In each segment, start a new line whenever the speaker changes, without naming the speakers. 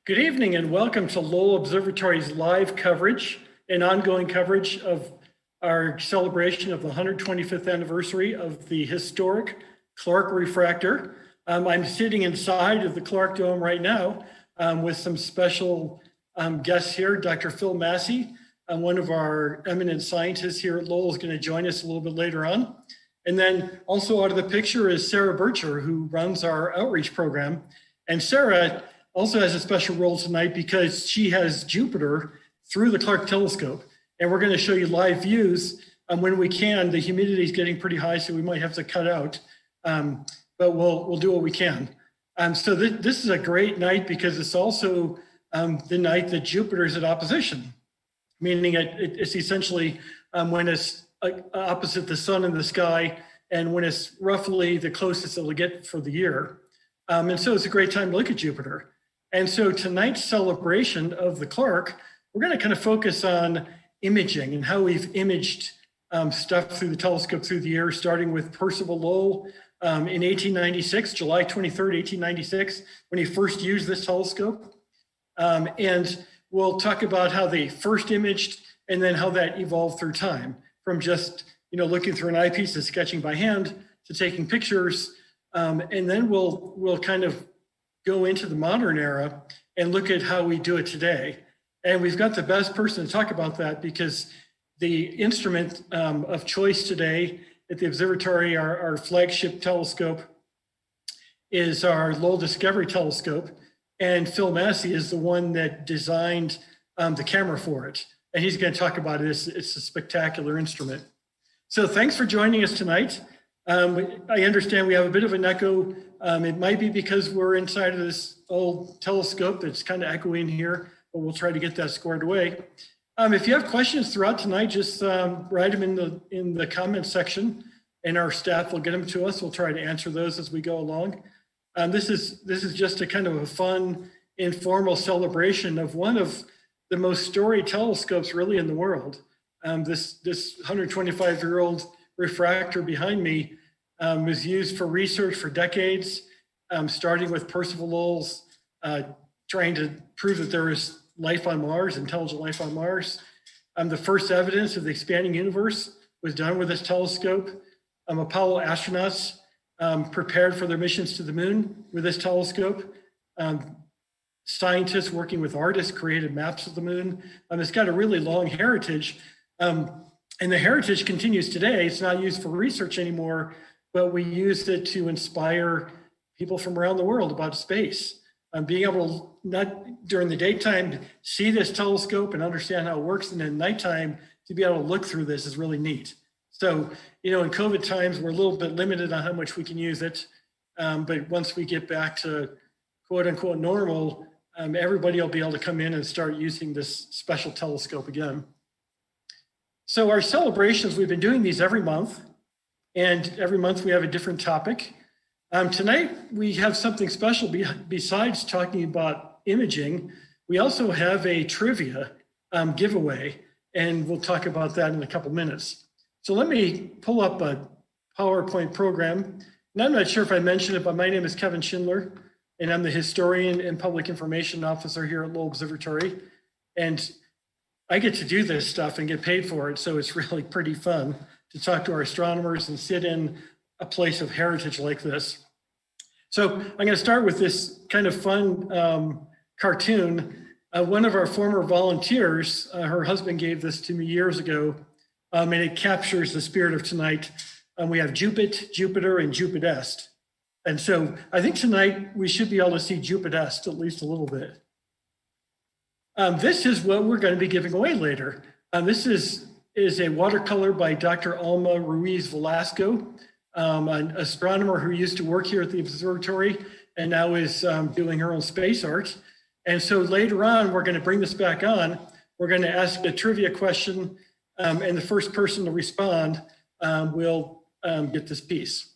Good evening and welcome to Lowell Observatory's live coverage and ongoing coverage of our celebration of the 125th anniversary of the historic Clark Refractor. I'm sitting inside of the Clark Dome right now with some special guests here. Dr. Phil Massey, one of our eminent scientists here at Lowell, is going to join us a little bit later on. And then also out of the picture is Sarah Bircher, who runs our outreach program. And Sarah also has a special role tonight because she has Jupiter through the Clark telescope. And we're going to show you live views when we can. The humidity is getting pretty high, so we might have to cut out, but we'll do what we can. So this is a great night because it's also the night that Jupiter is at opposition, meaning it's essentially when it's opposite the sun in the sky and when it's roughly the closest it'll get for the year. And so it's a great time to look at Jupiter. And so tonight's celebration of the Clark, we're going to kind of focus on imaging and how we've imaged stuff through the telescope through the year, starting with Percival Lowell in 1896, July 23rd, 1896, when he first used this telescope. And we'll talk about how they first imaged and then how that evolved through time, from just looking through an eyepiece and sketching by hand to taking pictures. And then we'll kind of go into the modern era and look at how we do it today. And we've got the best person to talk about that because the instrument of choice today at the observatory, our flagship telescope, is our Lowell Discovery Telescope. And Phil Massey is the one that designed the camera for it. And he's going to talk about it. It's a spectacular instrument. So thanks for joining us tonight. I understand we have a bit of an echo. It might be because we're inside of this old telescope that's kind of echoing here, but we'll try to get that squared away. If you have questions throughout tonight, just write them in the comments section, and our staff will get them to us. We'll try to answer those as we go along. This is just a kind of a fun, informal celebration of one of the most storied telescopes really in the world. This 125-year-old refractor behind me was used for research for decades, starting with Percival Lowell's trying to prove that there is life on Mars, intelligent life on Mars. The first evidence of the expanding universe was done with this telescope. Apollo astronauts prepared for their missions to the moon with this telescope. Scientists working with artists created maps of the moon. It's got a really long heritage. And the heritage continues today. It's not used for research anymore, but we use it to inspire people from around the world about space. Being able to, not during the daytime, see this telescope and understand how it works, and then nighttime to be able to look through this is really neat. So, in COVID times, we're a little bit limited on how much we can use it. But once we get back to quote unquote normal, everybody will be able to come in and start using this special telescope again. So our celebrations, we've been doing these every month, and every month we have a different topic. Tonight, we have something special besides talking about imaging. We also have a trivia giveaway, and we'll talk about that in a couple minutes. So let me pull up a PowerPoint program. And I'm not sure if I mentioned it, but my name is Kevin Schindler, and I'm the Historian and Public Information Officer here at Lowell Observatory. And I get to do this stuff and get paid for it, so it's really pretty fun to talk to our astronomers and sit in a place of heritage like this. So I'm going to start with this kind of fun cartoon. One of our former volunteers, her husband gave this to me years ago, and it captures the spirit of tonight. We have Jupit, Jupiter, and Jupitest. And so I think tonight we should be able to see Jupitest at least a little bit. This is what we're going to be giving away later. This is a watercolor by Dr. Alma Ruiz Velasco, an astronomer who used to work here at the observatory and now is doing her own space art. And so later on, we're going to bring this back on. We're going to ask a trivia question, and the first person to respond will get this piece.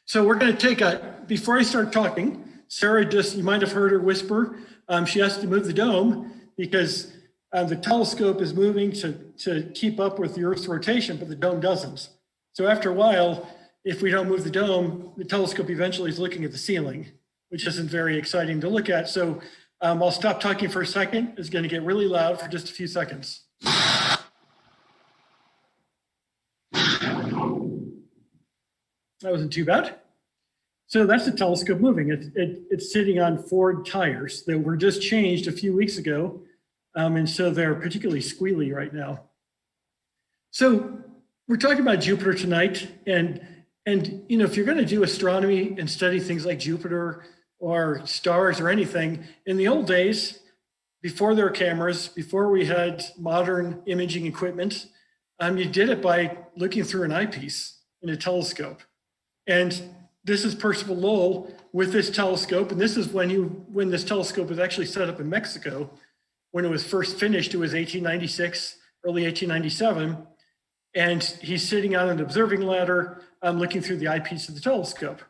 So we're going to take before I start talking, Sarah, you might have heard her whisper. She has to move the dome because the telescope is moving to keep up with the Earth's rotation, but the dome doesn't. So after a while, if we don't move the dome, the telescope eventually is looking at the ceiling, which isn't very exciting to look at. So I'll stop talking for a second. It's going to get really loud for just a few seconds. That wasn't too bad. So that's the telescope moving. It's sitting on Ford tires that were just changed a few weeks ago. And so they're particularly squealy right now. So we're talking about Jupiter tonight. And you know, if you're going to do astronomy and study things like Jupiter or stars or anything, in the old days, before there were cameras, before we had modern imaging equipment, you did it by looking through an eyepiece in a telescope. And this is Percival Lowell with this telescope. And this is when this telescope was actually set up in Mexico. When it was first finished, it was 1896, early 1897. And he's sitting on an observing ladder, looking through the eyepiece of the telescope.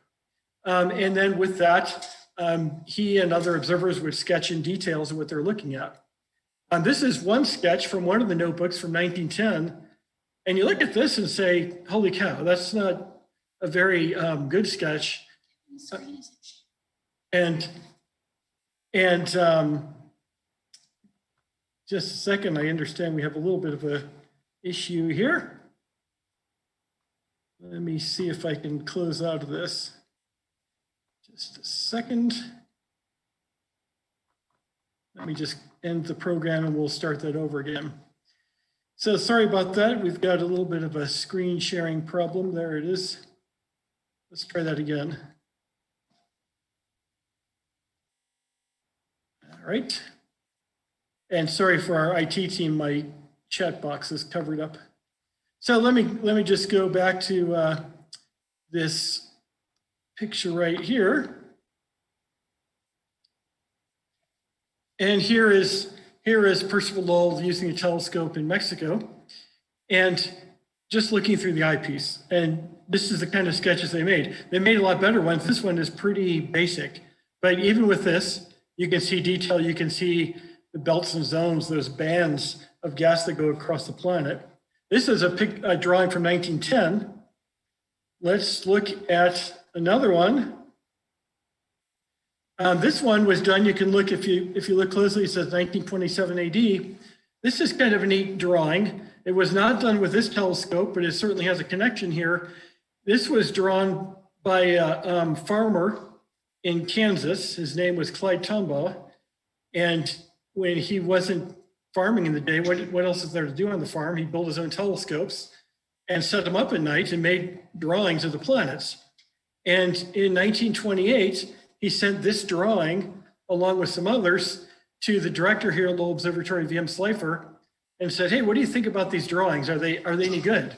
And then with that, he and other observers would sketch in details of what they're looking at. This is one sketch from one of the notebooks from 1910. And you look at this and say, holy cow, that's not a very good sketch. And just a second, I understand we have a little bit of a issue here. Let me see if I can close out of this. Just a second. Let me just end the program and we'll start that over again. So sorry about that. We've got a little bit of a screen sharing problem. There it is. Let's try that again. All right. And sorry for our IT team, my chat box is covered up. So let me just go back to this picture right here. And here is Percival Lowell using a telescope in Mexico and just looking through the eyepiece. And this is the kind of sketches they made. They made a lot better ones. This one is pretty basic, but even with this, you can see detail. You can see the belts and zones, those bands of gas that go across the planet. This is a drawing from 1910. Let's look at another one. This one was done, you can look, if you look closely, it says 1927 AD. This is kind of a neat drawing. It was not done with this telescope, but it certainly has a connection here. This was drawn by a farmer in Kansas. His name was Clyde Tombaugh. And when he wasn't farming in the day, what else is there to do on the farm? He built his own telescopes and set them up at night and made drawings of the planets. And in 1928, he sent this drawing, along with some others, to the director here at Lowell Observatory, VM Slipher, and said, hey, what do you think about these drawings? Are they any good?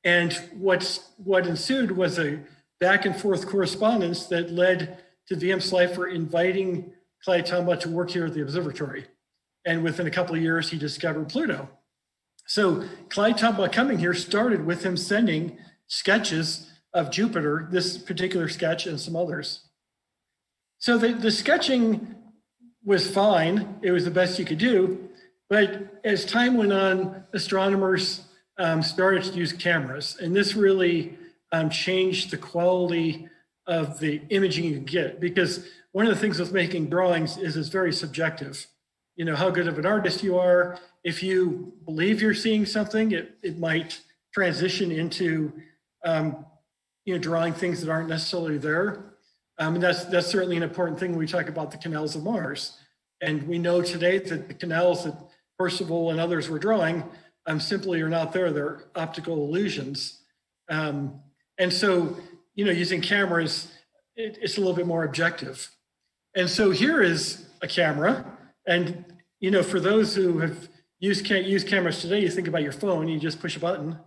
And what ensued was a back and forth correspondence that led to VM Slipher inviting Clyde Tombaugh to work here at the observatory. And within a couple of years, he discovered Pluto. So Clyde Tombaugh coming here started with him sending sketches of Jupiter, this particular sketch and some others. So the sketching was fine. It was the best you could do. But as time went on, astronomers started to use cameras. And this really changed the quality of the imaging you get. Because one of the things with making drawings is it's very subjective. You know, how good of an artist you are. If you believe you're seeing something, it might transition into drawing things that aren't necessarily there. And that's certainly an important thing when we talk about the canals of Mars. And we know today that the canals that Percival and others were drawing simply are not there. They're optical illusions. And so, using cameras, it's a little bit more objective. And so here is a camera. And, for those who have used cameras today, you think about your phone, you just push a button.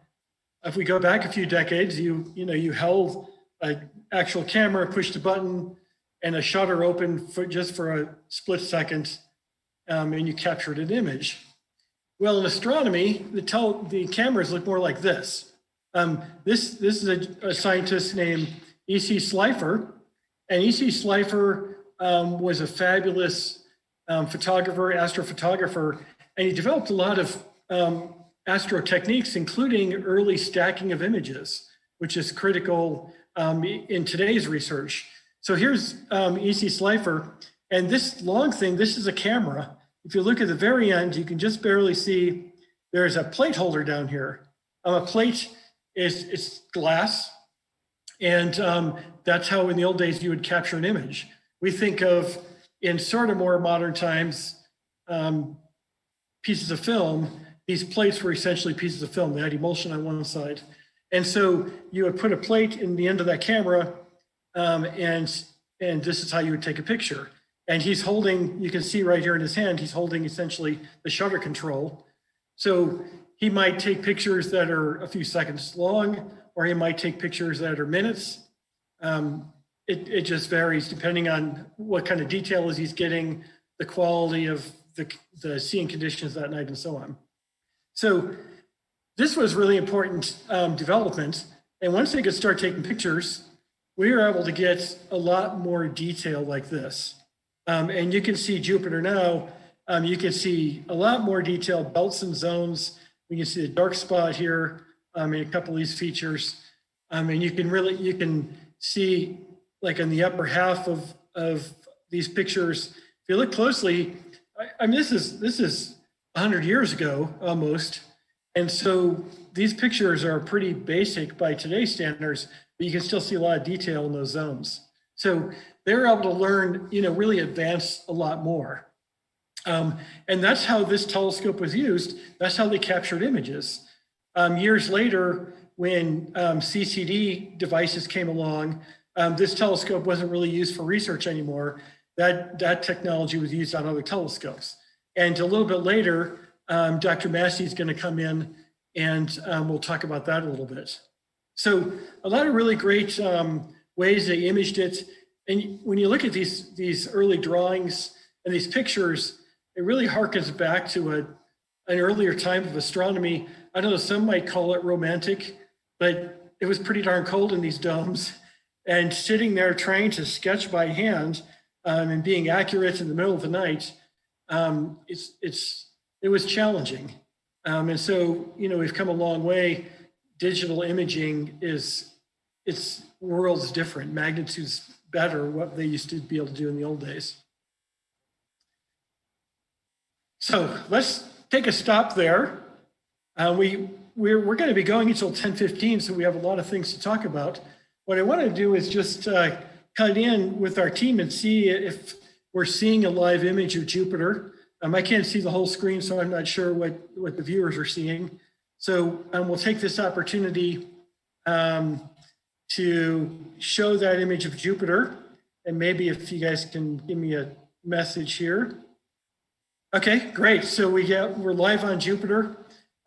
If we go back a few decades, you held an actual camera, pushed a button, and a shutter opened just for a split second, and you captured an image. Well, in astronomy, the cameras look more like this. This is a scientist named E.C. Slipher, and E.C. Slipher was a fabulous astrophotographer, and he developed a lot of astro techniques, including early stacking of images, which is critical in today's research. So here's EC Slipher, and this long thing, this is a camera. If you look at the very end, you can just barely see there's a plate holder down here. A plate is glass, and that's how in the old days you would capture an image. We think of, in sort of more modern times, pieces of film. These plates were essentially pieces of film. They had emulsion on one side. And so you would put a plate in the end of that camera, and this is how you would take a picture. And he's holding, you can see right here in his hand, he's holding essentially the shutter control. So he might take pictures that are a few seconds long, or he might take pictures that are minutes. It just varies depending on what kind of detail is he's getting, the quality of the seeing conditions that night, and so on. So this was really important development. And once they could start taking pictures, we were able to get a lot more detail like this. And you can see Jupiter now. You can see a lot more detail, belts and zones. We can see the dark spot here in a couple of these features. And you can see, like in the upper half of these pictures, if you look closely, I mean, this is 100 years ago almost. And so these pictures are pretty basic by today's standards, but you can still see a lot of detail in those zones. So they're able to learn, really advance a lot more. And that's how this telescope was used. That's how they captured images. Years later, when CCD devices came along, this telescope wasn't really used for research anymore. That technology was used on other telescopes. And a little bit later, Dr. Massey is going to come in, and we'll talk about that a little bit. So a lot of really great ways they imaged it. And when you look at these early drawings and these pictures, it really harkens back to an earlier time of astronomy. I don't know, some might call it romantic, but it was pretty darn cold in these domes. And sitting there trying to sketch by hand and being accurate in the middle of the night, it was challenging. And so, we've come a long way. Digital imaging it's worlds different, magnitudes better what they used to be able to do in the old days. So let's take a stop there. We're going to be going until 10:15, so we have a lot of things to talk about. What I want to do is just cut in with our team and see if we're seeing a live image of Jupiter. I can't see the whole screen, so I'm not sure what the viewers are seeing. So we'll take this opportunity to show that image of Jupiter. And maybe if you guys can give me a message here. Okay, great. So we're live on Jupiter.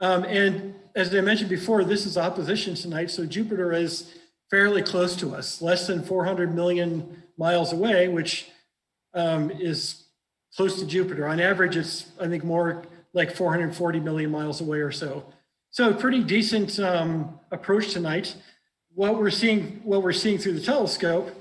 And as I mentioned before, this is opposition tonight. So Jupiter is fairly close to us, less than 400 million miles away, which is close to Jupiter. On average, it's, I think, more like 440 million miles away or so. So a pretty decent approach tonight. What we're seeing through the telescope,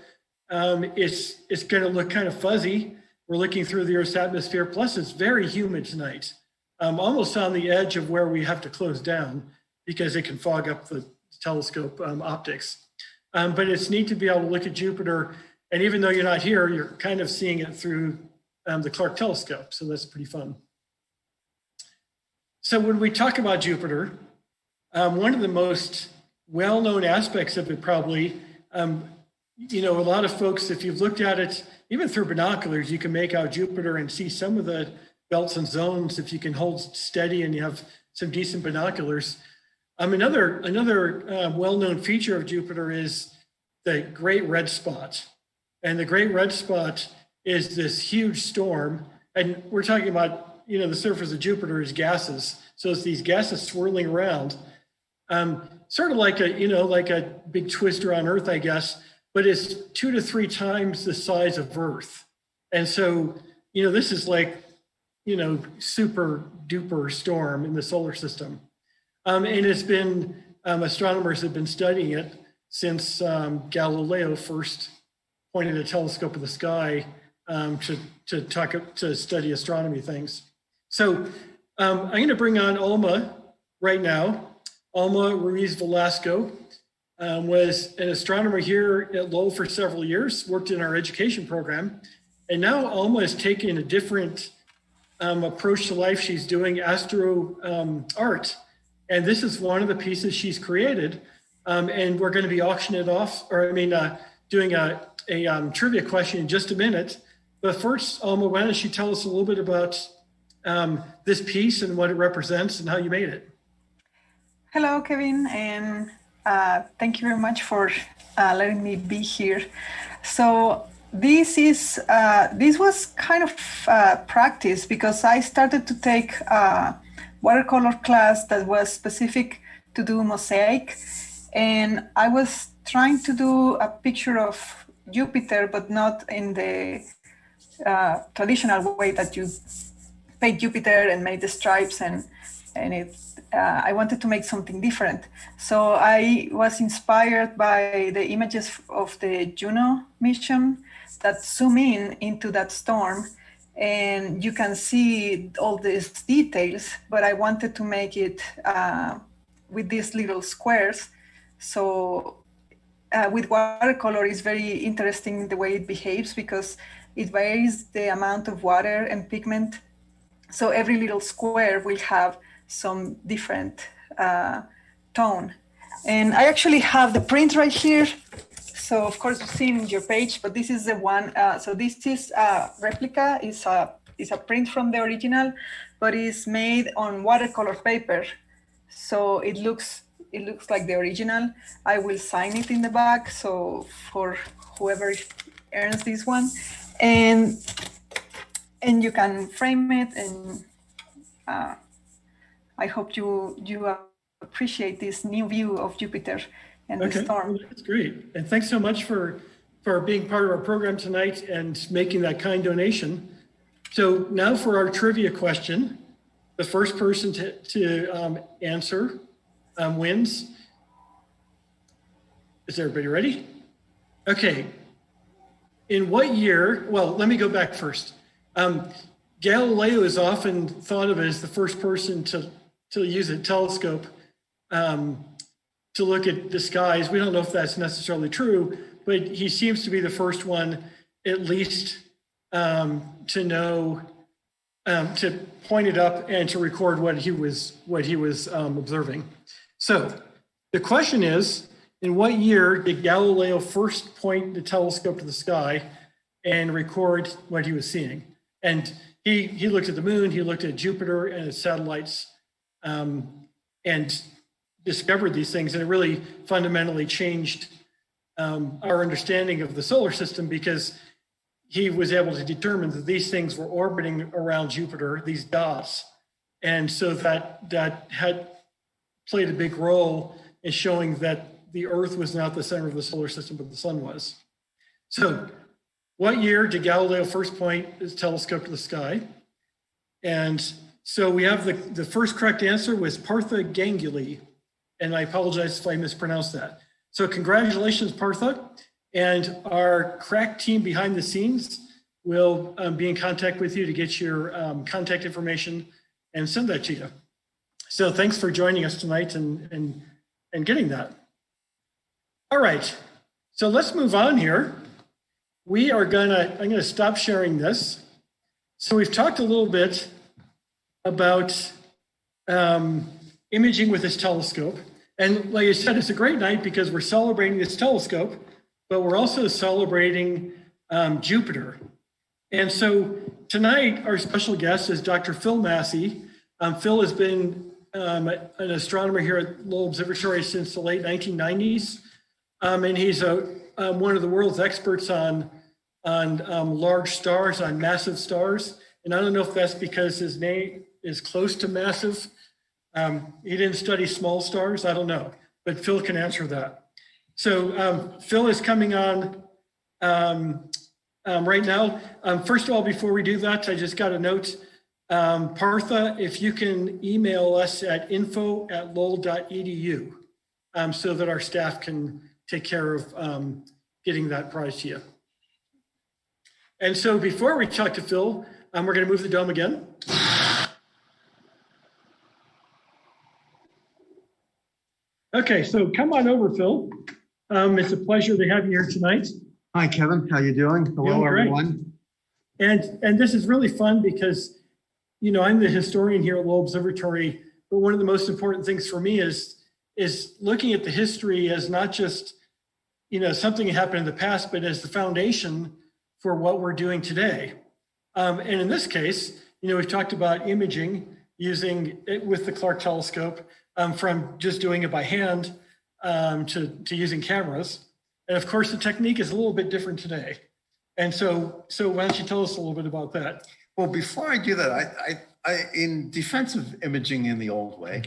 it's going to look kind of fuzzy. We're looking through the Earth's atmosphere, plus it's very humid tonight, almost on the edge of where we have to close down because it can fog up the telescope optics. But it's neat to be able to look at Jupiter, and even though you're not here, you're kind of seeing it through the Clark telescope, so that's pretty fun. So when we talk about Jupiter, one of the most well-known aspects of it probably, a lot of folks, if you've looked at it, even through binoculars, you can make out Jupiter and see some of the belts and zones if you can hold steady and you have some decent binoculars. Another well-known feature of Jupiter is the Great Red Spot. And the Great Red Spot is this huge storm. And we're talking about, the surface of Jupiter is gases. So it's these gases swirling around, sort of like a big twister on Earth, I guess, but it's 2 to 3 times the size of Earth. And so, this is like, super duper storm in the solar system. And it's been, astronomers have been studying it since Galileo first pointed a telescope in the sky to study astronomy things. So I'm going to bring on Alma right now, Alma Ruiz Velasco. was an astronomer here at Lowell for several years, worked in our education program, and now Alma is taking a different approach to life. She's doing astro art, and this is one of the pieces she's created. And we're going to be auctioning it off, or doing a trivia question in just a minute. But first, Alma, why don't you tell us a little bit about this piece and what it represents and how you made it?
Hello, Kevin, and thank you very much for letting me be here. So this was kind of practice, because I started to take a watercolor class that was specific to do mosaic, and I was trying to do a picture of Jupiter, but not in the traditional way that you paint Jupiter and made the stripes, and I wanted to make something different. So I was inspired by the images of the Juno mission that zoom in into that storm, and you can see all these details, but I wanted to make it with these little squares. So with watercolor, it's very interesting the way it behaves, because it varies the amount of water and pigment. So every little square will have some different tone. And I actually have the print right here. So of course you've seen your page, but this is the one. So this is a replica, is a print from the original, but it's made on watercolor paper. So it looks like the original. I will sign it in the back, so for whoever earns this one, and you can frame it, and I hope you appreciate this new view of Jupiter and the storm.
That's great, and thanks so much for being part of our program tonight and making that kind donation. So now for our trivia question, the first person to answer wins. Is everybody ready? Okay. In what year, well, let me go back first. Galileo is often thought of as the first person to use a telescope to look at the skies. We don't know if that's necessarily true, but he seems to be the first one, at least to know, to point it up and to record what he was observing. So the question is, in what year did Galileo first point the telescope to the sky and record what he was seeing? And he looked at the moon, he looked at Jupiter and its satellites, and discovered these things. And it really fundamentally changed our understanding of the solar system, because he was able to determine that these things were orbiting around Jupiter, these dots. And so that had played a big role in showing that the Earth was not the center of the solar system, but the sun was. So what year did Galileo first point his telescope to the sky? And so we have the first correct answer was Partha Ganguli. And I apologize if I mispronounced that. So congratulations, Partha. And our crack team behind the scenes will be in contact with you to get your contact information and send that to you. So thanks for joining us tonight and getting that. All right, so let's move on here. I'm gonna stop sharing this. So we've talked a little bit about imaging with this telescope. And like I said, it's a great night because we're celebrating this telescope, but we're also celebrating Jupiter. And so tonight, our special guest is Dr. Phil Massey. Phil has been an astronomer here at Lowell Observatory since the late 1990s. And he's one of the world's experts on large stars, on massive stars. And I don't know if that's because his name is close to massive. He didn't study small stars, I don't know, but Phil can answer that. So Phil is coming on right now. First of all, before we do that, I just got a note. Partha, if you can email us at info@lowell.edu so that our staff can take care of getting that prize to you. And so before we talk to Phil, we're going to move the dome again. Okay, so come on over, Phil. It's a pleasure to have you here tonight.
Hi, Kevin. How you doing? Hello,
Doing great.
everyone.
And this is really fun because, you know, I'm the historian here at Lowell Observatory, but one of the most important things for me is looking at the history as not just, you know, something that happened in the past, but as the foundation for what we're doing today. And in this case, you know, we've talked about imaging using it with the Clark telescope, from just doing it by hand to using cameras. And of course, the technique is a little bit different today. And so why don't you tell us a little bit about that?
Well, before I do that, I in defense of imaging in the old way,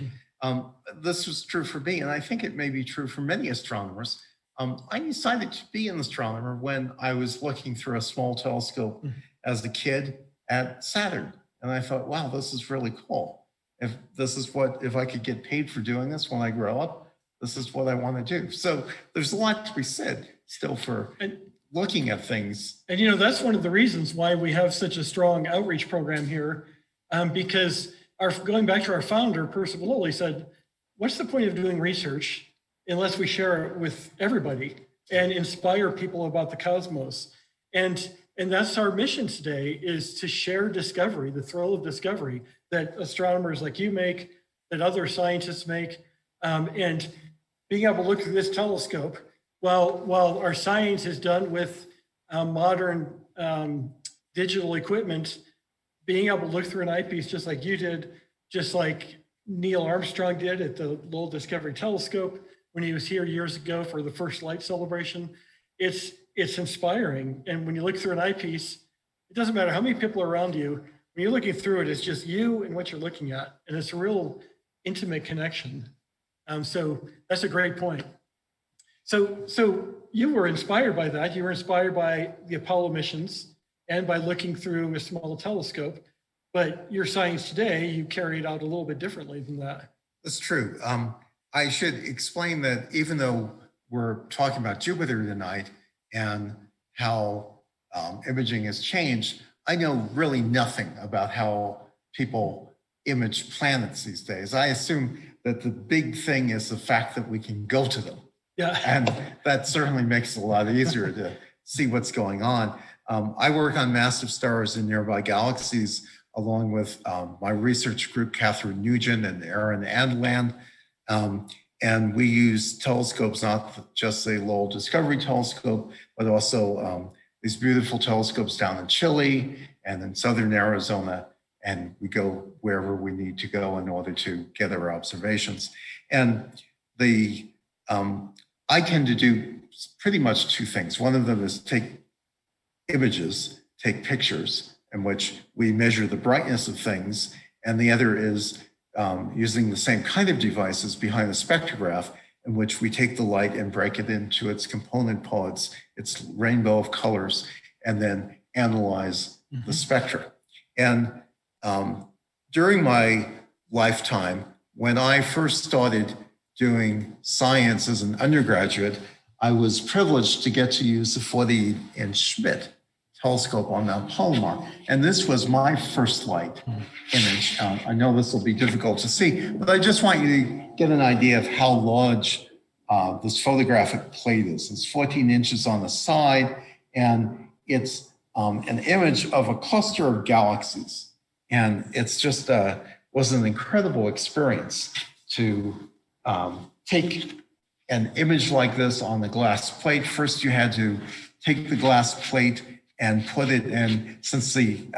this was true for me, and I think it may be true for many astronomers. I decided to be an astronomer when I was looking through a small telescope as a kid at Saturn. And I thought, wow, this is really cool. If I could get paid for doing this when I grow up, this is what I want to do. So there's a lot to be said still for looking at things.
And, you know, that's one of the reasons why we have such a strong outreach program here, because going back to our founder, Percival, he said, what's the point of doing research unless we share it with everybody and inspire people about the cosmos? And that's our mission today, is to share discovery, the thrill of discovery that astronomers like you make, that other scientists make, and being able to look through this telescope while our science is done with modern digital equipment, being able to look through an eyepiece just like you did, just like Neil Armstrong did at the Lowell Discovery Telescope when he was here years ago for the first light celebration. It's inspiring. And when you look through an eyepiece, it doesn't matter how many people are around you. When you're looking through it, it's just you and what you're looking at. And it's a real intimate connection. So that's a great point. So you were inspired by that. You were inspired by the Apollo missions and by looking through a small telescope. But your science today, you carry it out a little bit differently than that.
That's true. I should explain that even though we're talking about Jupiter tonight and how imaging has changed, I know really nothing about how people image planets these days. I assume that the big thing is the fact that we can go to them.
Yeah.
And that certainly makes it a lot easier to see what's going on. I work on massive stars in nearby galaxies, along with my research group, Catherine Nugent and Aaron Andland. And we use telescopes, not just the Lowell Discovery Telescope, but also these beautiful telescopes down in Chile and in southern Arizona. And we go wherever we need to go in order to get our observations. And I tend to do pretty much two things. One of them is take images, take pictures, in which we measure the brightness of things. And the other is using the same kind of devices behind a spectrograph, in which we take the light and break it into its component parts, its rainbow of colors, and then analyze the spectra. And during my lifetime, when I first started doing science as an undergraduate, I was privileged to get to use the 40-inch Schmidt telescope on Mount Palomar. And this was my first light image. I know this will be difficult to see, but I just want you to get an idea of how large this photographic plate is. It's 14 inches on the side, and it's an image of a cluster of galaxies. And it's just was an incredible experience to take an image like this on the glass plate. First, you had to take the glass plate and put it in. Since the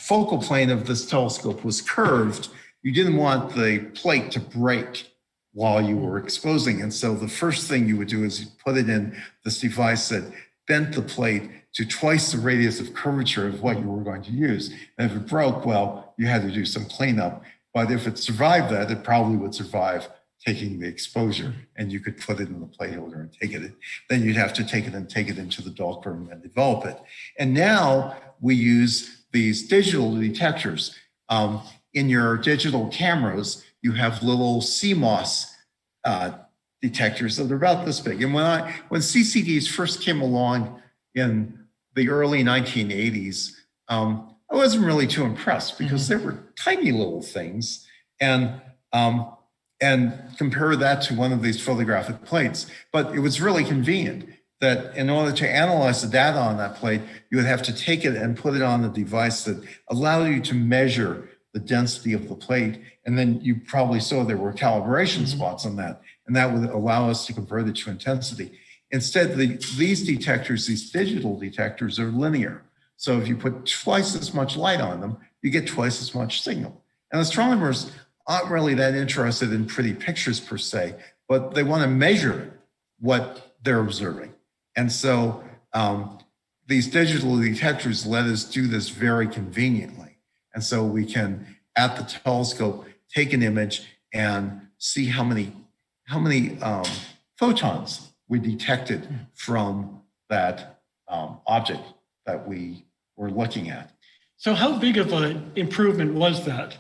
focal plane of this telescope was curved, you didn't want the plate to break while you were exposing. And so the first thing you would do is you put it in this device that bent the plate to twice the radius of curvature of what you were going to use. And if it broke, well, you had to do some cleanup. But if it survived that, it probably would survive taking the exposure, and you could put it in the plate holder and take it. Then you'd have to take it into the darkroom and develop it. And now we use these digital detectors. In your digital cameras, you have little CMOS detectors that are about this big. And when CCDs first came along in the early 1980s, I wasn't really too impressed because they were tiny little things. And and compare that to one of these photographic plates. But it was really convenient that in order to analyze the data on that plate, you would have to take it and put it on a device that allowed you to measure the density of the plate. And then you probably saw there were calibration spots on that, and that would allow us to convert it to intensity. Instead, these detectors, these digital detectors, are linear. So if you put twice as much light on them, you get twice as much signal. And astronomers aren't really that interested in pretty pictures per se, but they want to measure what they're observing. And so these digital detectors let us do this very conveniently. And so we can, at the telescope, take an image and see how many photons we detected from that object that we were looking at.
So how big of an improvement was that?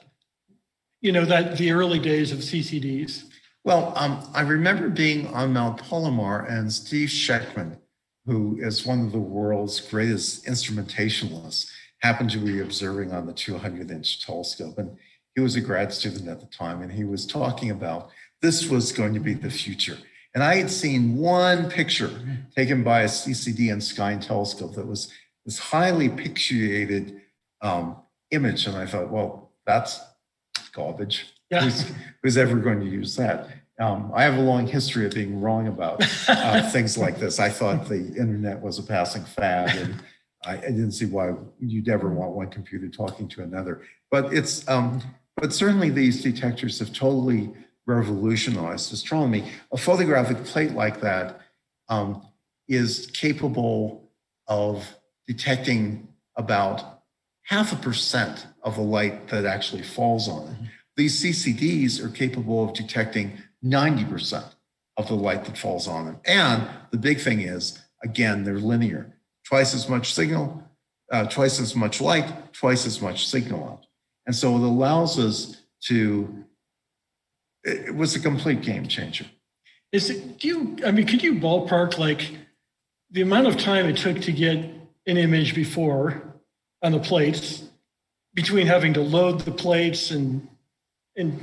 You know, that the early days of CCDs?
Well, I remember being on Mount Palomar, and Steve Scheckman, who is one of the world's greatest instrumentalists, happened to be observing on the 200-inch telescope. And he was a grad student at the time, and he was talking about this was going to be the future. And I had seen one picture taken by a CCD and Sky telescope that was this highly pixelated image. And I thought, well, that's garbage.
Yeah.
Who's ever going to use that? I have a long history of being wrong about things like this. I thought the internet was a passing fad, and I didn't see why you'd ever want one computer talking to another. But it's, but certainly these detectors have totally revolutionized astronomy. A photographic plate like that is capable of detecting about 0.5% of the light that actually falls on it. These CCDs are capable of detecting 90% of the light that falls on them. And the big thing is, again, they're linear. Twice as much signal, twice as much light, twice as much signal out. And so it allows us to, it was a complete game changer.
Could you ballpark like the amount of time it took to get an image before on the plates, between having to load the plates and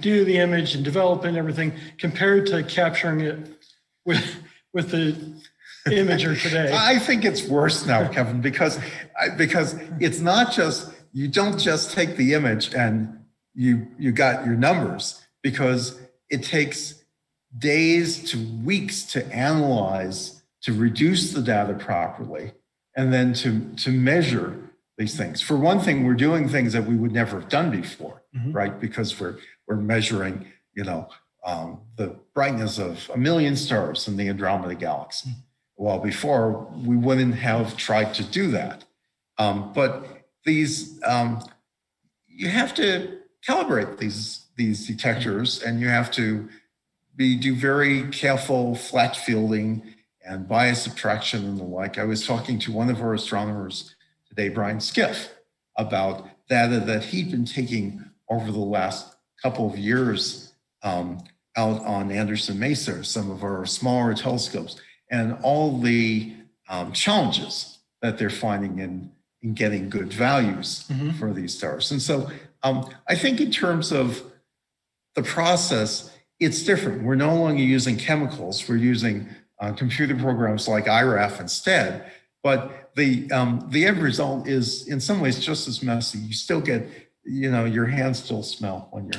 do the image and develop and everything, compared to capturing it with the imager today?
I think it's worse now, Kevin, because it's not just, you don't just take the image and you got your numbers, because it takes days to weeks to analyze, to reduce the data properly, and then to measure these things. For one thing, we're doing things that we would never have done before, right? Because we're measuring, the brightness of 1 million stars in the Andromeda galaxy. Well, before we wouldn't have tried to do that. But these, you have to calibrate these detectors, and you have to do very careful flat fielding and bias subtraction and the like. I was talking to one of our astronomers today, Brian Skiff, about data that he'd been taking over the last couple of years out on Anderson Mesa, some of our smaller telescopes, and all the challenges that they're finding in getting good values for these stars. And so I think in terms of the process, it's different. We're no longer using chemicals. We're using computer programs like IRAF instead. But the end result is in some ways just as messy. You still get, your hands still smell when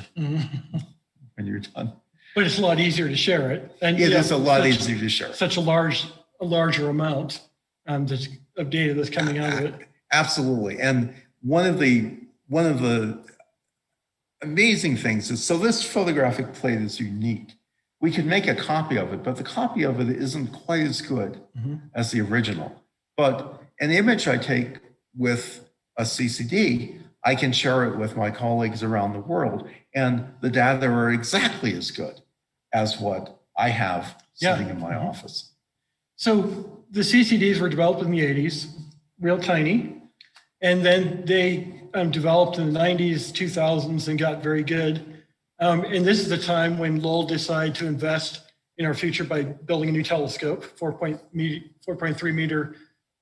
you're done.
But it's a lot easier to share it. And
it is a lot easier to share.
Such a larger amount of data that's coming out of it.
Absolutely. And one of the amazing things is, so this photographic plate is unique. We could make a copy of it, but the copy of it isn't quite as good as the original. But an image I take with a CCD, I can share it with my colleagues around the world, and the data are exactly as good as what I have sitting in my office.
So the CCDs were developed in the 80s, real tiny, and then they developed in the 90s, 2000s, and got very good. And this is the time when Lowell decided to invest in our future by building a new telescope, 4.3 meter,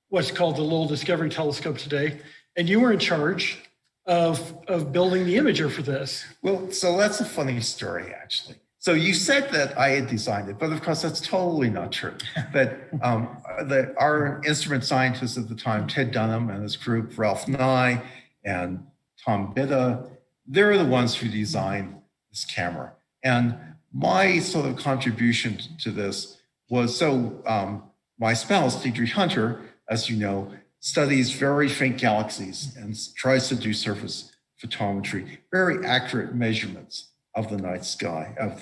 what's called the Lowell Discovery Telescope today. And you were in charge of building the imager for this.
Well, so that's a funny story, actually. So you said that I had designed it, but of course that's totally not true. That our instrument scientists at the time, Ted Dunham and his group, Ralph Nye and Tom Bitta, they're the ones who designed this camera. And my sort of contribution to this was, my spouse, Deirdre Hunter, as you know, studies very faint galaxies and tries to do surface photometry, very accurate measurements of the night sky, of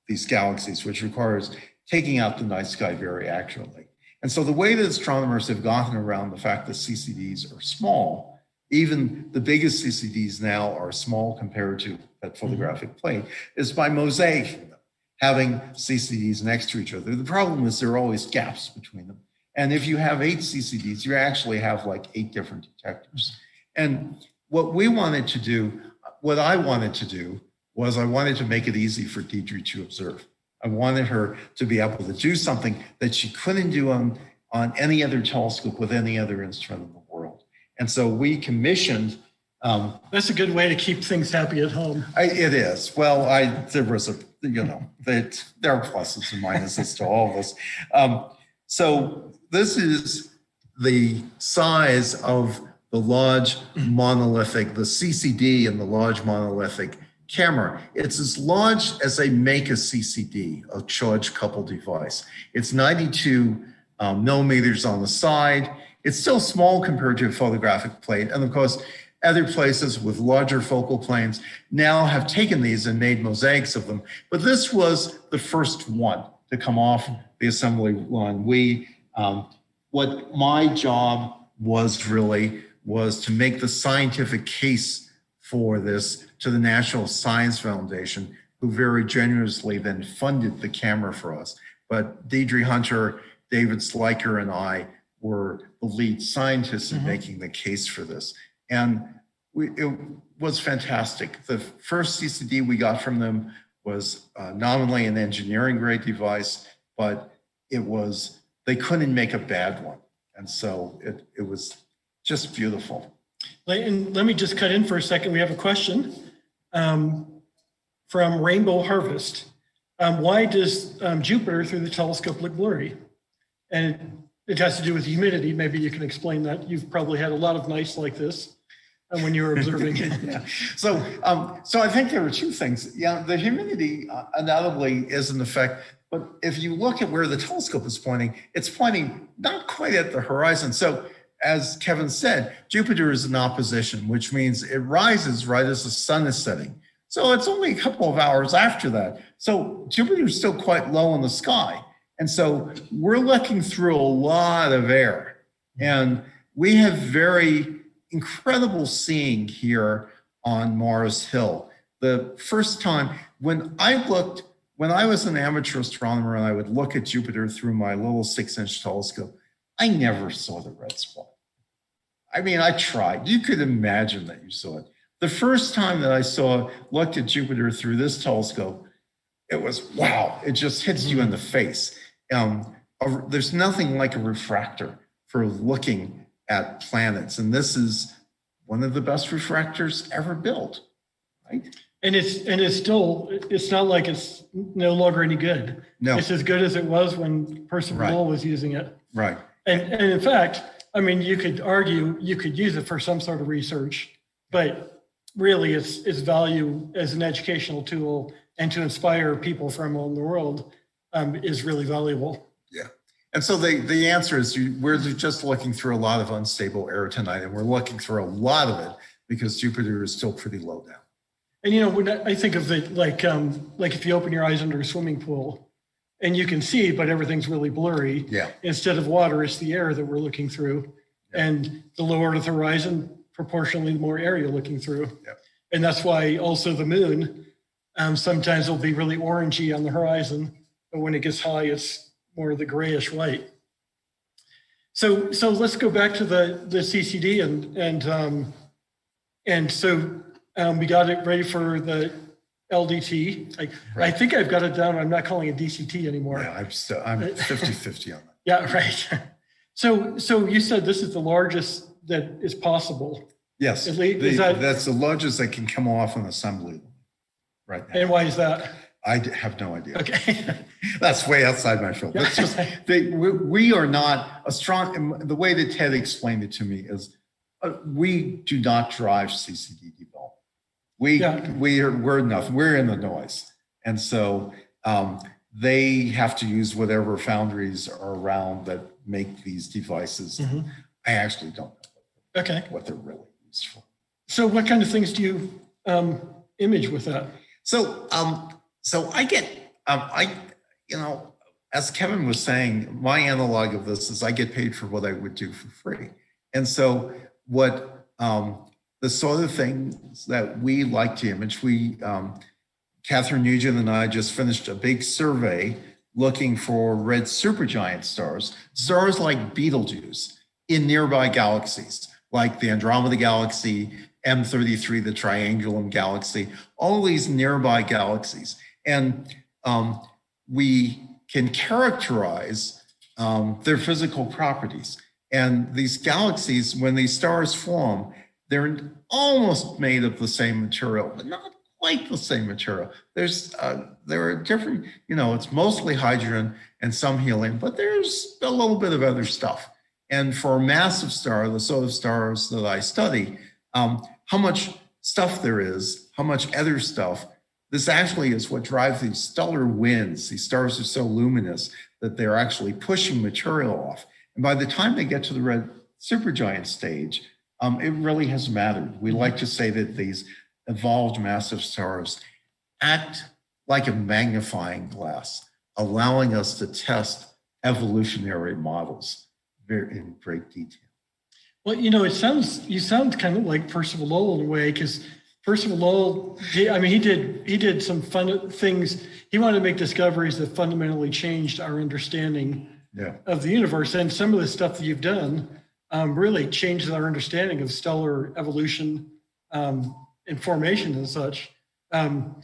these galaxies, which requires taking out the night sky very accurately. And so the way that astronomers have gotten around the fact that CCDs are small, even the biggest CCDs now are small compared to that photographic plate, is by mosaicing them, having CCDs next to each other. The problem is there are always gaps between them. And if you have 8 CCDs, you actually have like 8 different detectors. And what I wanted to do was I wanted to make it easy for Deirdre to observe. I wanted her to be able to do something that she couldn't do on any other telescope with any other instrument in the world. And so we commissioned.
That's a good way to keep things happy at home.
It is. Well, there are pluses and minuses to all of this. So this is the size of the large monolithic, the CCD in the large monolithic camera. It's as large as they make a CCD, a charge coupled device. It's 92 millimeters on the side. It's still small compared to a photographic plate. And of course, other places with larger focal planes now have taken these and made mosaics of them. But this was the first one to come off the assembly line. What my job was to make the scientific case for this to the National Science Foundation, who very generously then funded the camera for us. But Deirdre Hunter, David Sliker, and I were the lead scientists in making the case for this. And it was fantastic. The first CCD we got from them was nominally an engineering grade device, but they couldn't make a bad one. And so it was just beautiful.
And let me just cut in for a second. We have a question from Rainbow Harvest. Why does Jupiter through the telescope look blurry? And it has to do with humidity. Maybe you can explain that. You've probably had a lot of nights like this when you were observing.
Yeah. So I think there are two things. Yeah, the humidity undoubtedly is an effect. But if you look at where the telescope is pointing, it's pointing not quite at the horizon. So as Kevin said, Jupiter is in opposition, which means it rises right as the sun is setting. So it's only a couple of hours after that. So Jupiter is still quite low in the sky. And so we're looking through a lot of air. And we have very incredible seeing here on Mars Hill. The first time when I was an amateur astronomer and I would look at Jupiter through my little 6-inch telescope, I never saw the red spot. I mean, I tried. You could imagine that you saw it. The first time that I looked at Jupiter through this telescope, it was, wow, it just hits you in the face. There's nothing like a refractor for looking at planets. And this is one of the best refractors ever built, right?
And it's not like it's no longer any good.
No.
It's as good as it was when Percival was using it.
Right.
And in fact, I mean, you could argue you could use it for some sort of research, but really its value as an educational tool and to inspire people from all the world is really valuable.
Yeah. And so the answer is we're just looking through a lot of unstable air tonight, and we're looking through a lot of it because Jupiter is still pretty low down.
And, you know, when I think of it like if you open your eyes under a swimming pool and you can see, but everything's really blurry.
Yeah.
Instead of water, it's the air that we're looking through. Yeah. And the lower the horizon, proportionally, the more air you're looking through. Yeah. And that's why also the moon, sometimes it'll be really orangey on the horizon, but when it gets high, it's more of the grayish white. So let's go back to the CCD and so we got it ready for the LDT. I think I've got it down. I'm not calling it DCT anymore.
Yeah, I'm 50-50 on that.
Yeah, right. So you said this is the largest that is possible.
Yes,
that's
the largest that can come off an assembly right now.
And why is that?
have no idea.
Okay.
That's way outside my field. That's just, we are not the way that Ted explained it to me is we do not drive CCD development. We're nothing. We're in the noise. And so they have to use whatever foundries are around that make these devices. Mm-hmm. I actually don't know what they're really used for.
So what kind of things do you image with that?
So I get, as Kevin was saying, my analog of this is I get paid for what I would do for free. And so what the sort of things that we like to image, Catherine Nugent and I just finished a big survey looking for red supergiant stars like Betelgeuse in nearby galaxies, like the Andromeda Galaxy, M33, the Triangulum Galaxy, all these nearby galaxies. And we can characterize their physical properties. And these galaxies, when these stars form, they're almost made of the same material, but not quite the same material. There are different, it's mostly hydrogen and some helium, but there's a little bit of other stuff. And for a massive star, the sort of stars that I study, how much stuff there is, how much other stuff, this actually is what drives these stellar winds. These stars are so luminous that they're actually pushing material off. And by the time they get to the red supergiant stage, it really has mattered. We like to say that these evolved massive stars act like a magnifying glass, allowing us to test evolutionary models in great detail.
Well, you sound kind of like Percival Lowell in a way, because Percival Lowell, he did some fun things. He wanted to make discoveries that fundamentally changed our understanding of the universe. And some of the stuff that you've done really changes our understanding of stellar evolution and formation and such. We're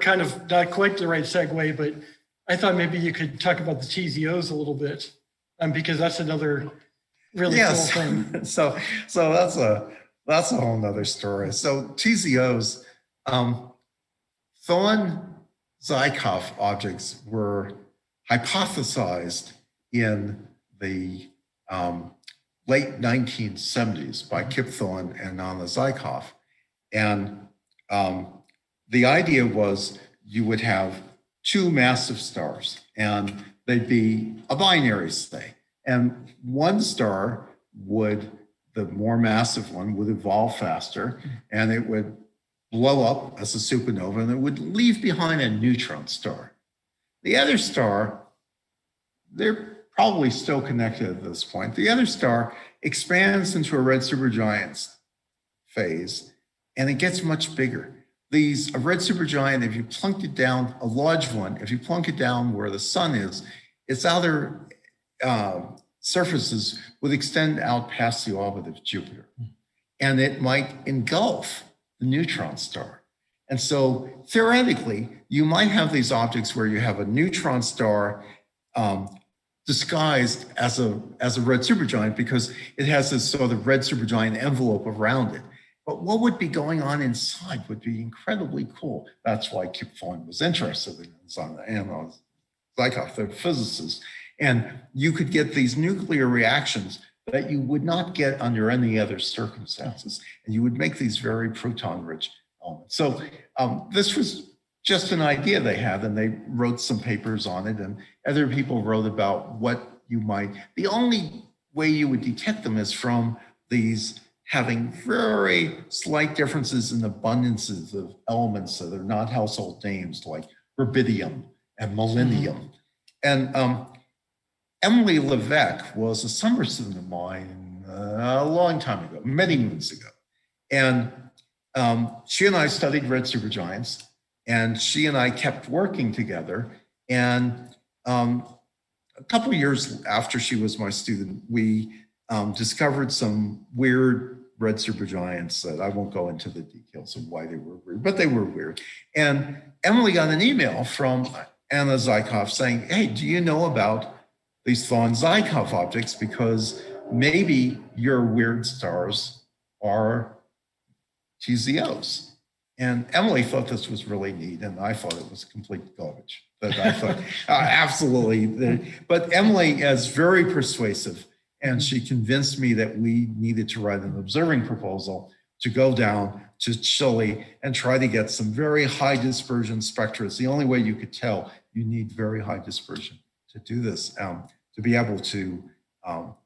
kind of not quite the right segue, but I thought maybe you could talk about the Tzos a little bit, because that's another really cool thing.
So that's a whole nother story. So Tzos, Thorne-Zykov objects were hypothesized in the late 1970s by Kip Thorne and Anna Zykov. And the idea was you would have two massive stars and they'd be a binary state. And one star the more massive one would evolve faster and it would blow up as a supernova and it would leave behind a neutron star. The other star, they're probably still connected at this point. The other star expands into a red supergiant phase and it gets much bigger. A red supergiant, if you plunked it down, a large one, if you plunk it down where the sun is, its outer surfaces would extend out past the orbit of Jupiter. And it might engulf the neutron star. And so theoretically, you might have these objects where you have a neutron star disguised as a red supergiant because it has this sort of red supergiant envelope around it. But what would be going on inside would be incredibly cool. That's why Kip Thorne was interested in this, and Zykov, the physicist. And you could get these nuclear reactions that you would not get under any other circumstances. And you would make these very proton-rich elements. So this was just an idea they had, and they wrote some papers on it, and other people wrote about what you might. The only way you would detect them is from these having very slight differences in abundances of elements that are not household names like rubidium and molybdenum. And Emily Levesque was a summer student of mine a long time ago, many moons ago. And she and I studied red supergiants, and she and I kept working together. And a couple of years after she was my student, we discovered some weird red supergiants that I won't go into the details of why they were weird, but they were weird. And Emily got an email from Anna Zykov saying, hey, do you know about these Thorne-Zykov objects? Because maybe your weird stars are Tzos. And Emily thought this was really neat, and I thought it was complete garbage. But I thought, absolutely. But Emily is very persuasive, and she convinced me that we needed to write an observing proposal to go down to Chile and try to get some very high dispersion spectra. It's the only way you could tell. You need very high dispersion to do this, to be able to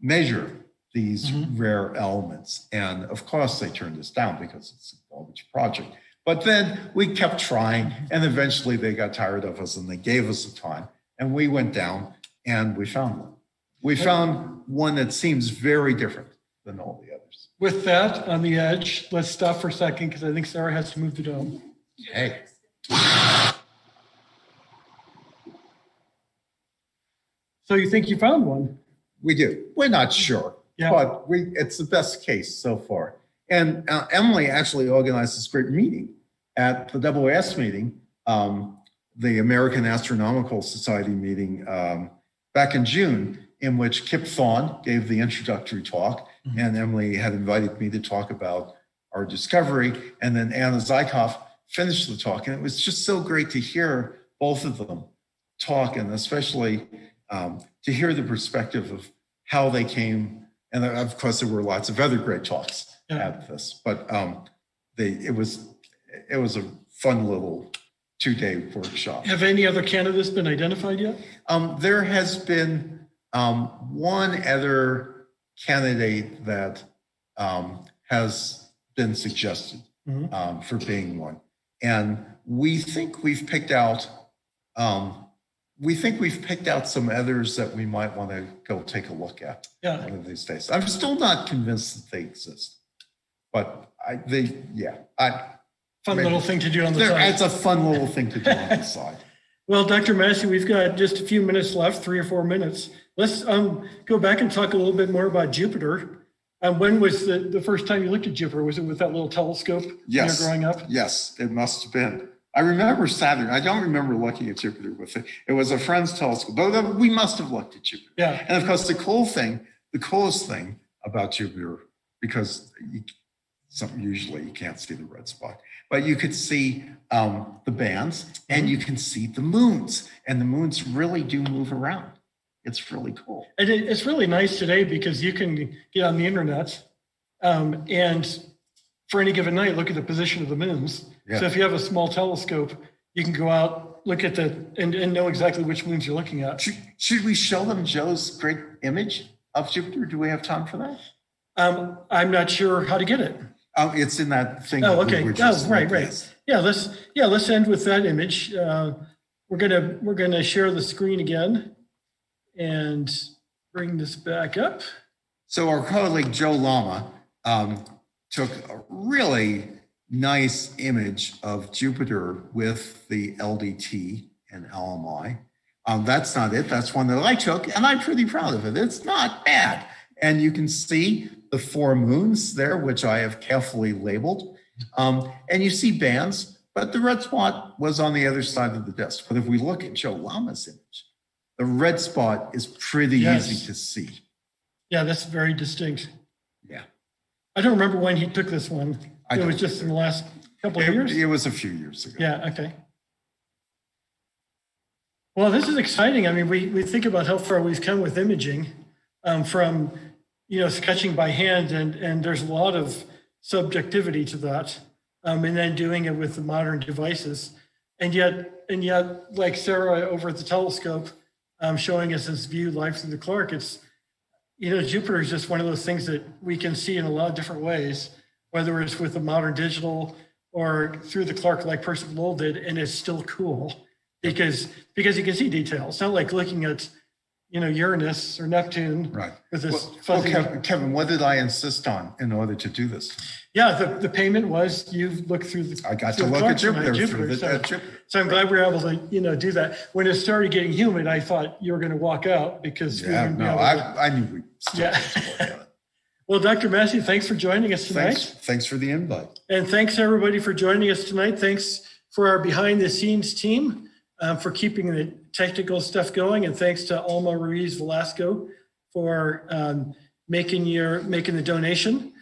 measure these rare elements. And of course, they turned us down because it's a garbage project. But then we kept trying, and eventually they got tired of us and they gave us the time. And we went down and we found one. We found one that seems very different than all the others.
With that on the edge, let's stop for a second because I think Sarah has to move the dome.
Hey.
So you think you found one?
We do. We're not sure, but it's the best case so far. And Emily actually organized this great meeting at the AAS meeting, the American Astronomical Society meeting back in June, in which Kip Thorne gave the introductory talk, and Emily had invited me to talk about our discovery, and then Anna Zykov finished the talk. And it was just so great to hear both of them talk, and especially to hear the perspective of how they came. And of course, there were lots of other great talks at this, but it was a fun little 2-day workshop.
Have any other candidates been identified yet?
There has been one other candidate that has been suggested for being one, and we think we've picked out some others that we might want to go take a look at one of these days. I'm still not convinced that they exist, but
Fun little thing to do on the side.
It's a fun little thing to do on the side.
Well, Dr. Massey, we've got just a few minutes left, 3 or 4 minutes. Let's go back and talk a little bit more about Jupiter. When was the first time you looked at Jupiter? Was it with that little telescope when you were growing up?
Yes, it must have been. I remember Saturn. I don't remember looking at Jupiter with it. It was a friend's telescope, but we must have looked at Jupiter.
Yeah.
And of course, the coolest thing about Jupiter, because usually you can't see the red spot, but you could see the bands and you can see the moons, and the moons really do move around. It's really cool.
And it's really nice today because you can get on the internet and for any given night, look at the position of the moons. Yeah. So if you have a small telescope, you can go out, look at and know exactly which moons you're looking at.
Should we show them Joe's great image of Jupiter? Do we have time for that?
I'm not sure how to get it.
It's in that thing.
Oh, okay. Right. Yeah, let's end with that image. We're gonna share the screen again and bring this back up. So
our colleague Joe Lama took a really nice image of Jupiter with the LDT and LMI. That's not it. That's one that I took, and I'm pretty proud of it. It's not bad. And you can see the 4 moons there, which I have carefully labeled. And you see bands, but the red spot was on the other side of the disk. But if we look at Joe Lama's image, the red spot is pretty easy to see. Yeah, that's very distinct. Yeah. I don't remember when he took this one. It was just in the last couple of years? It was a few years ago. Yeah, okay. Well, this is exciting. I mean, we think about how far we've come with imaging from, sketching by hand, and there's a lot of subjectivity to that. And then doing it with the modern devices. And yet, like Sarah over at the telescope, showing us this view live through the Clark, it's, Jupiter is just one of those things that we can see in a lot of different ways, whether it's with the modern digital or through the Clark like Percival did, and it's still cool because you can see details. It's not like looking at, Uranus or Neptune. Right. With this fuzzy. Well, Kevin, what did I insist on in order to do this? Yeah, the payment was you look through the. I got to look at Jupiter. So I'm glad we were able to, do that. When it started getting humid, I thought you were going to walk out because. Yeah, I knew we. Yeah. Well, Dr. Massey, thanks for joining us tonight. Thanks for the invite. And thanks everybody for joining us tonight. Thanks for our behind the scenes team for keeping the technical stuff going. And thanks to Alma Ruiz Velasco for making the donation.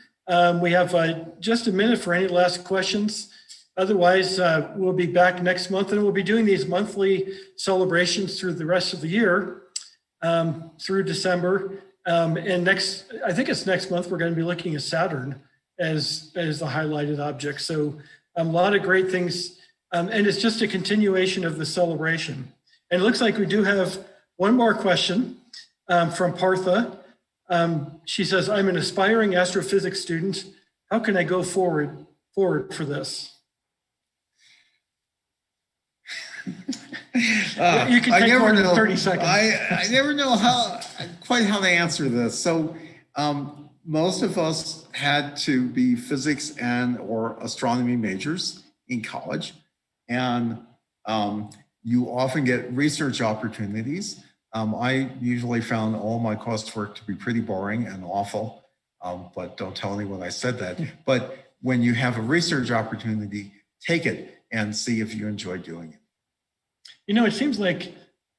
We have just a minute for any last questions.
Otherwise, we'll be back next month, and we'll be doing these monthly celebrations through the rest of the year, through December. And I think it's next month, we're going to be looking at Saturn as the highlighted object. So a lot of great things. And it's just a continuation of the celebration. And it looks like we do have one more question from Partha. She says, I'm an aspiring astrophysics student. How can I go forward for this? You can take more than 30 seconds.
I never know quite how to answer this. So most of us had to be physics or astronomy majors in college. And you often get research opportunities. I usually found all my coursework to be pretty boring and awful, but don't tell anyone I said that. But when you have a research opportunity, take it and see if you enjoy doing it.
You know, it seems like,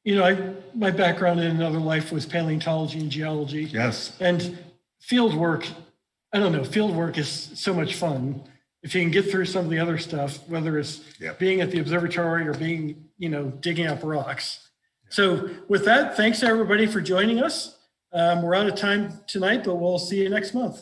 my background in another life was paleontology and geology.
Yes.
And field work is so much fun. If you can get through some of the other stuff, whether it's being at the observatory or being, digging up rocks. So with that, thanks everybody for joining us. We're out of time tonight, but we'll see you next month.